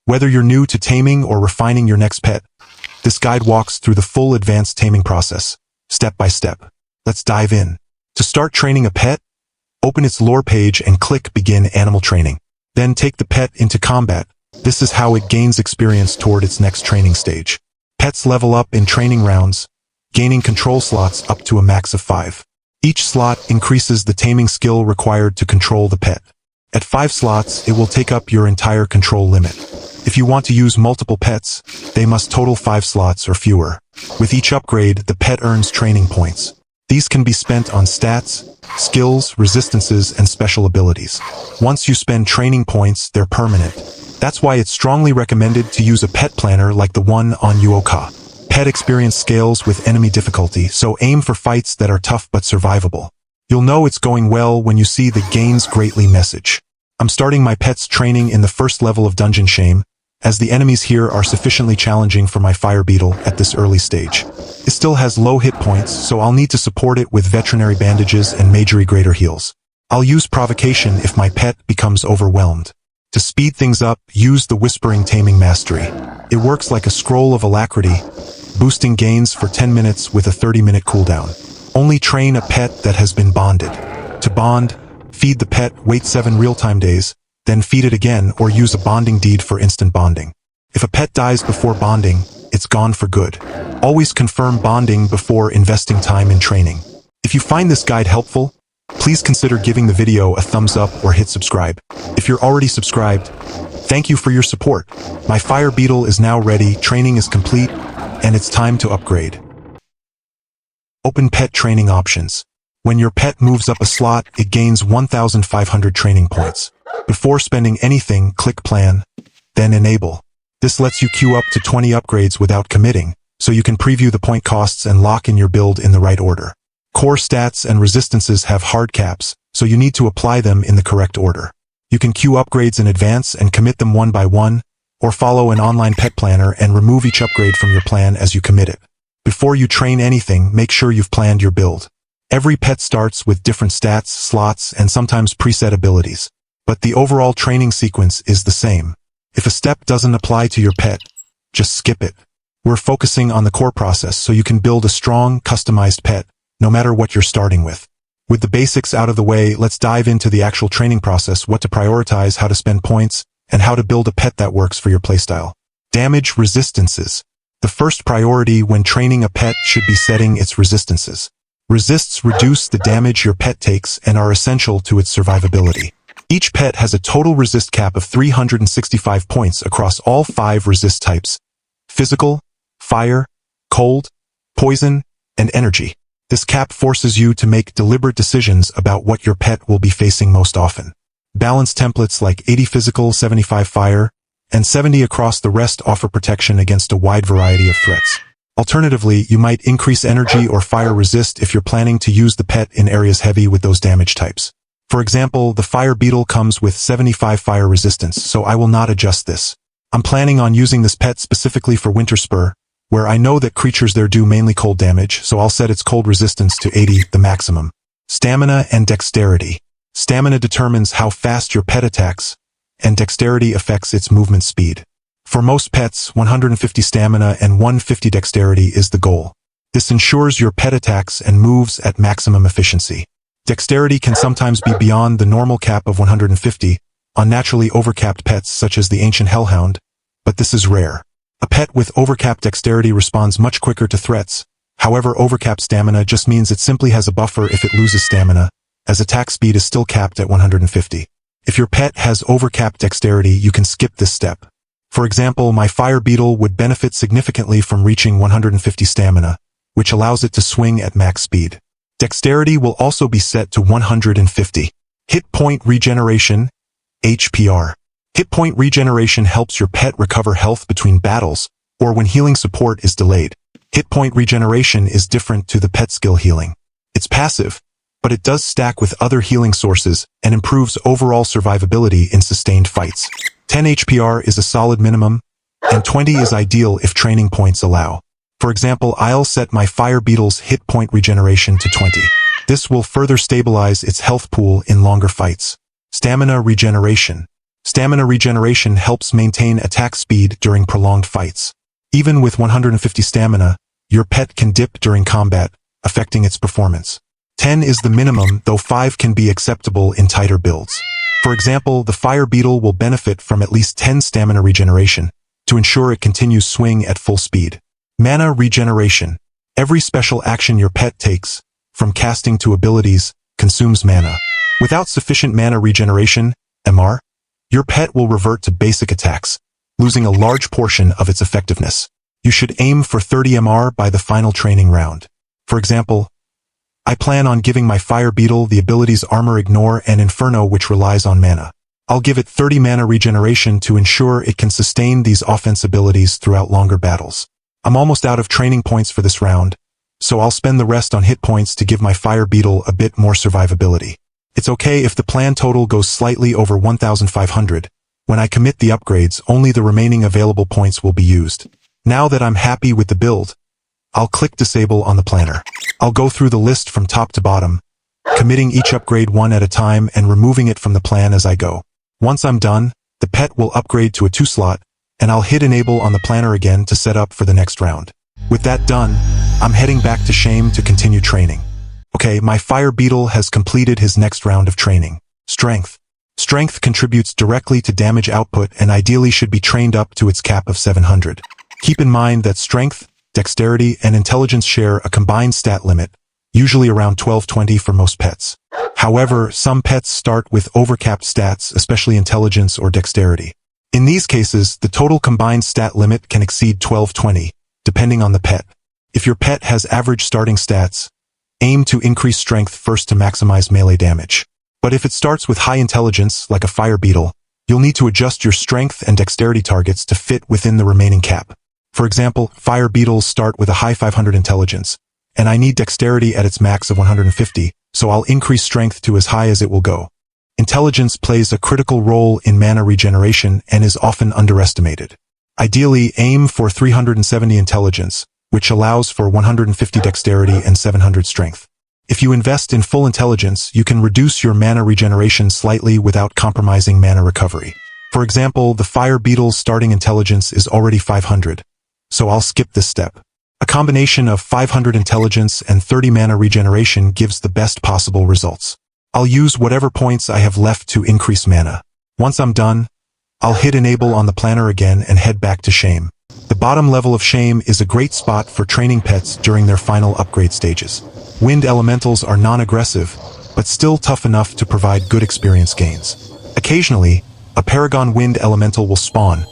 Whether you're new to taming or refining your next pet, this guide walks through the full advanced taming process, step by step. Let's dive in. To start training a pet, open its lore page and click Begin Animal Training. Then take the pet into combat. This is how it gains experience toward its next training stage. Pets level up in training rounds, gaining control slots up to a max of 5. Each slot increases the taming skill required to control the pet. At 5 slots, it will take up your entire control limit. If you want to use multiple pets, they must total 5 slots or fewer. With each upgrade, the pet earns training points. These can be spent on stats, skills, resistances, and special abilities. Once you spend training points, they're permanent. That's why it's strongly recommended to use a pet planner like the one on UOK. Pet experience scales with enemy difficulty, so aim for fights that are tough but survivable. You'll know it's going well when you see the Gains Greatly message. I'm starting my pet's training in the first level of Dungeon Shame, as the enemies here are sufficiently challenging for my fire beetle at this early stage. It still has low hit points, so I'll need to support it with veterinary bandages and majory greater heals. I'll use provocation if my pet becomes overwhelmed. To speed things up, use the Whispering Taming Mastery. It works like a scroll of alacrity, boosting gains for 10 minutes with a 30-minute cooldown. Only train a pet that has been bonded. To bond, feed the pet, wait 7 real-time days, then feed it again or use a bonding deed for instant bonding. If a pet dies before bonding, it's gone for good. Always confirm bonding before investing time in training. If you find this guide helpful, please consider giving the video a thumbs up or hit subscribe. If you're already subscribed, thank you for your support. My fire beetle is now ready, training is complete, and it's time to upgrade. Open pet training options. When your pet moves up a slot, it gains 1,500 training points. Before spending anything, click Plan, then Enable. This lets you queue up to 20 upgrades without committing, so you can preview the point costs and lock in your build in the right order. Core stats and resistances have hard caps, so you need to apply them in the correct order. You can queue upgrades in advance and commit them one by one, or follow an online pet planner and remove each upgrade from your plan as you commit it. Before you train anything, make sure you've planned your build. Every pet starts with different stats, slots, and sometimes preset abilities. But the overall training sequence is the same. If a step doesn't apply to your pet, just skip it. We're focusing on the core process so you can build a strong, customized pet, no matter what you're starting with. With the basics out of the way, let's dive into the actual training process, what to prioritize, how to spend points, and how to build a pet that works for your playstyle. Damage resistances. The first priority when training a pet should be setting its resistances. Resists reduce the damage your pet takes and are essential to its survivability. Each pet has a total resist cap of 365 points across all 5 resist types: physical, fire, cold, poison, and energy. This cap forces you to make deliberate decisions about what your pet will be facing most often. Balanced templates like 80 physical, 75 fire, and 70 across the rest offer protection against a wide variety of threats. Alternatively, you might increase energy or fire resist if you're planning to use the pet in areas heavy with those damage types. For example, the fire beetle comes with 75 fire resistance, so I will not adjust this. I'm planning on using this pet specifically for Winter Spur, where I know that creatures there do mainly cold damage, so I'll set its cold resistance to 80, the maximum. Stamina and dexterity. Stamina determines how fast your pet attacks, and dexterity affects its movement speed. For most pets, 150 stamina and 150 dexterity is the goal. This ensures your pet attacks and moves at maximum efficiency. Dexterity can sometimes be beyond the normal cap of 150 on naturally overcapped pets such as the ancient hellhound, but this is rare. A pet with overcapped dexterity responds much quicker to threats. However, overcapped stamina just means it simply has a buffer if it loses stamina, as attack speed is still capped at 150. If your pet has overcapped dexterity, you can skip this step. For example, my fire beetle would benefit significantly from reaching 150 stamina, which allows it to swing at max speed. Dexterity will also be set to 150. Hit point regeneration, HPR. Hit point regeneration helps your pet recover health between battles, or when healing support is delayed. Hit point regeneration is different to the pet skill healing. It's passive, but it does stack with other healing sources and improves overall survivability in sustained fights. 10 HPR is a solid minimum, and 20 is ideal if training points allow. For example, I'll set my fire beetle's hit point regeneration to 20. This will further stabilize its health pool in longer fights. Stamina regeneration. Stamina regeneration helps maintain attack speed during prolonged fights. Even with 150 stamina, your pet can dip during combat, affecting its performance. 10 is the minimum, though 5 can be acceptable in tighter builds. For example, the fire beetle will benefit from at least 10 stamina regeneration to ensure it continues swing at full speed. Mana regeneration. Every special action your pet takes, from casting to abilities, consumes mana. Without sufficient mana regeneration, MR, your pet will revert to basic attacks, losing a large portion of its effectiveness. You should aim for 30 MR by the final training round. For example, I plan on giving my fire beetle the abilities Armor Ignore and Inferno, which relies on mana. I'll give it 30 mana regeneration to ensure it can sustain these offense abilities throughout longer battles. I'm almost out of training points for this round, so I'll spend the rest on hit points to give my fire beetle a bit more survivability. It's okay if the plan total goes slightly over 1,500. When I commit the upgrades, only the remaining available points will be used. Now that I'm happy with the build, I'll click Disable on the planner. I'll go through the list from top to bottom, committing each upgrade one at a time and removing it from the plan as I go. Once I'm done, the pet will upgrade to a 2-slot, and I'll hit Enable on the planner again to set up for the next round. With that done, I'm heading back to Shame to continue training. Okay, my fire beetle has completed his next round of training. Strength. Strength contributes directly to damage output and ideally should be trained up to its cap of 700. Keep in mind that strength, dexterity, and intelligence share a combined stat limit, usually around 1220 for most pets. However, some pets start with overcapped stats, especially intelligence or dexterity. In these cases, the total combined stat limit can exceed 1220, depending on the pet. If your pet has average starting stats, aim to increase strength first to maximize melee damage. But if it starts with high intelligence, like a fire beetle, you'll need to adjust your strength and dexterity targets to fit within the remaining cap. For example, fire beetles start with a high 500 intelligence, and I need dexterity at its max of 150, so I'll increase strength to as high as it will go. Intelligence plays a critical role in mana regeneration and is often underestimated. Ideally, aim for 370 intelligence, which allows for 150 dexterity and 700 strength. If you invest in full intelligence, you can reduce your mana regeneration slightly without compromising mana recovery. For example, the fire beetle's starting intelligence is already 500, so I'll skip this step. A combination of 500 intelligence and 30 mana regeneration gives the best possible results. I'll use whatever points I have left to increase mana. Once I'm done, I'll hit Enable on the planner again and head back to Shame. The bottom level of Shame is a great spot for training pets during their final upgrade stages. Wind elementals are non-aggressive, but still tough enough to provide good experience gains. Occasionally, a Paragon Wind elemental will spawn,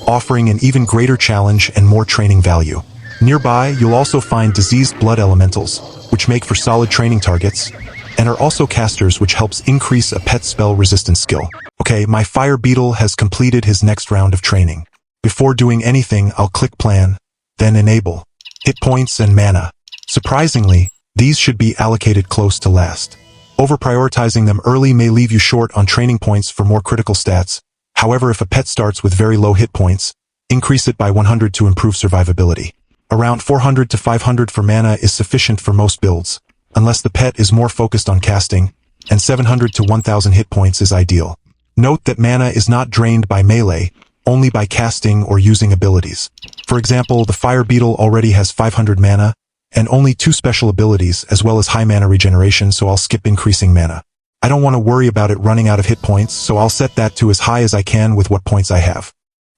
offering an even greater challenge and more training value. Nearby, you'll also find diseased blood elementals, which make for solid training targets, and are also casters, which helps increase a pet's spell resistance skill. Okay, my fire beetle has completed his next round of training. Before doing anything, I'll click Plan, then Enable. Hit points and mana. Surprisingly, these should be allocated close to last. Over-prioritizing them early may leave you short on training points for more critical stats. However, if a pet starts with very low hit points, increase it by 100 to improve survivability. Around 400 to 500 for mana is sufficient for most builds, unless the pet is more focused on casting, and 700 to 1000 hit points is ideal. Note that mana is not drained by melee, only by casting or using abilities. For example, the fire beetle already has 500 mana, and only 2 special abilities as well as high mana regeneration, so I'll skip increasing mana. I don't want to worry about it running out of hit points, so I'll set that to as high as I can with what points I have.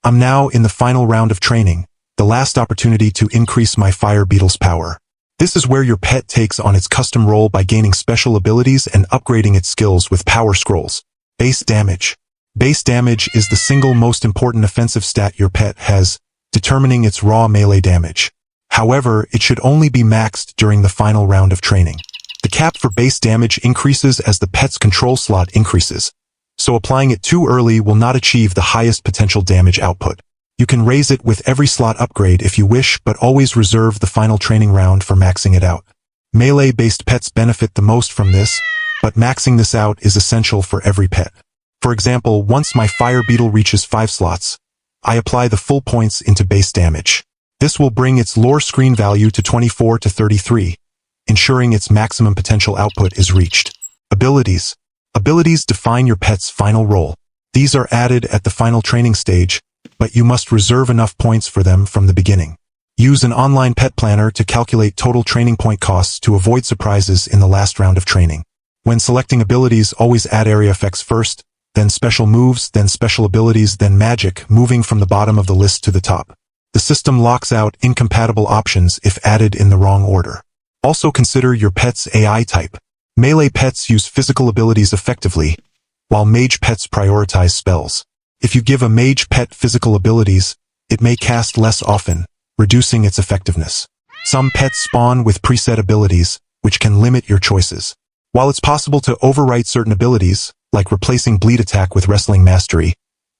I'm now in the final round of training, the last opportunity to increase my fire beetle's power. This is where your pet takes on its custom role by gaining special abilities and upgrading its skills with power scrolls. Base damage. Base damage is the single most important offensive stat your pet has, determining its raw melee damage. However, it should only be maxed during the final round of training. The cap for base damage increases as the pet's control slot increases, so applying it too early will not achieve the highest potential damage output. You can raise it with every slot upgrade if you wish, but always reserve the final training round for maxing it out. Melee-based pets benefit the most from this, but maxing this out is essential for every pet. For example, once my fire beetle reaches 5 slots, I apply the full points into base damage. This will bring its lore screen value to 24 to 33, ensuring its maximum potential output is reached. Abilities. Abilities define your pet's final role. These are added at the final training stage, but you must reserve enough points for them from the beginning. Use an online pet planner to calculate total training point costs to avoid surprises in the last round of training. When selecting abilities, always add area effects first, then special moves, then special abilities, then magic, moving from the bottom of the list to the top. The system locks out incompatible options if added in the wrong order. Also consider your pet's AI type. Melee pets use physical abilities effectively, while mage pets prioritize spells. If you give a mage pet physical abilities, it may cast less often, reducing its effectiveness. Some pets spawn with preset abilities, which can limit your choices. While it's possible to overwrite certain abilities, like replacing bleed attack with wrestling mastery,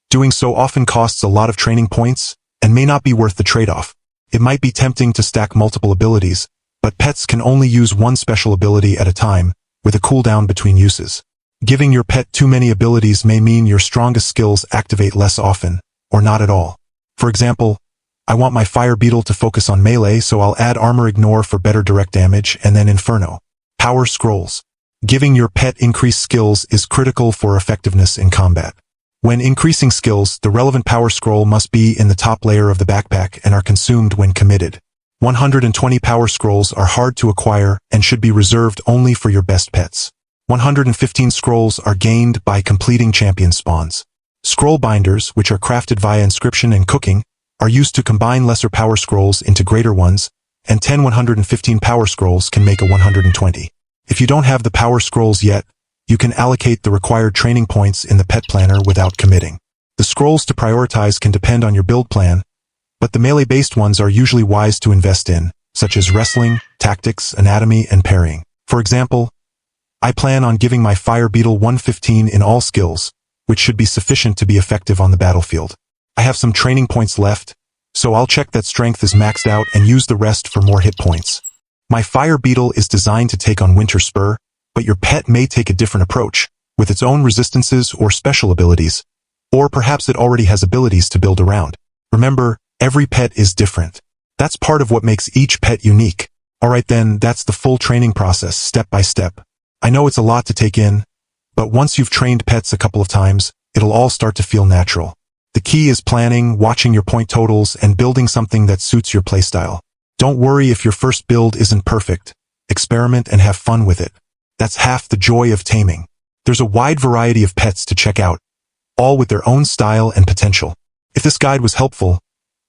doing so often costs a lot of training points and may not be worth the trade-off. It might be tempting to stack multiple abilities, but pets can only use one special ability at a time, with a cooldown between uses. Giving your pet too many abilities may mean your strongest skills activate less often, or not at all. For example, I want my fire beetle to focus on melee, so I'll add armor ignore for better direct damage, and then inferno. Power scrolls. Giving your pet increased skills is critical for effectiveness in combat. When increasing skills, the relevant power scroll must be in the top layer of the backpack and are consumed when committed. 120 power scrolls are hard to acquire and should be reserved only for your best pets. 115 scrolls are gained by completing champion spawns. Scroll binders, which are crafted via inscription and cooking, are used to combine lesser power scrolls into greater ones, and 10 115 power scrolls can make a 120. If you don't have the power scrolls yet, you can allocate the required training points in the pet planner without committing. The scrolls to prioritize can depend on your build plan, but the melee-based ones are usually wise to invest in, such as wrestling, tactics, anatomy, and parrying. For example, I plan on giving my fire beetle 115 in all skills, which should be sufficient to be effective on the battlefield. I have some training points left, so I'll check that strength is maxed out and use the rest for more hit points. My fire beetle is designed to take on Winter Spur, but your pet may take a different approach, with its own resistances or special abilities, or perhaps it already has abilities to build around. Remember, every pet is different. That's part of what makes each pet unique. Alright then, that's the full training process, step by step. I know it's a lot to take in, but once you've trained pets a couple of times, it'll all start to feel natural. The key is planning, watching your point totals, and building something that suits your playstyle. Don't worry if your first build isn't perfect. Experiment and have fun with it. That's half the joy of taming. There's a wide variety of pets to check out, all with their own style and potential. If this guide was helpful,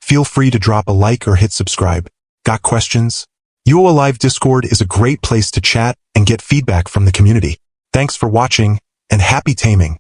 feel free to drop a like or hit subscribe. Got questions? UO Alive Discord is a great place to chat and get feedback from the community. Thanks for watching, and happy taming!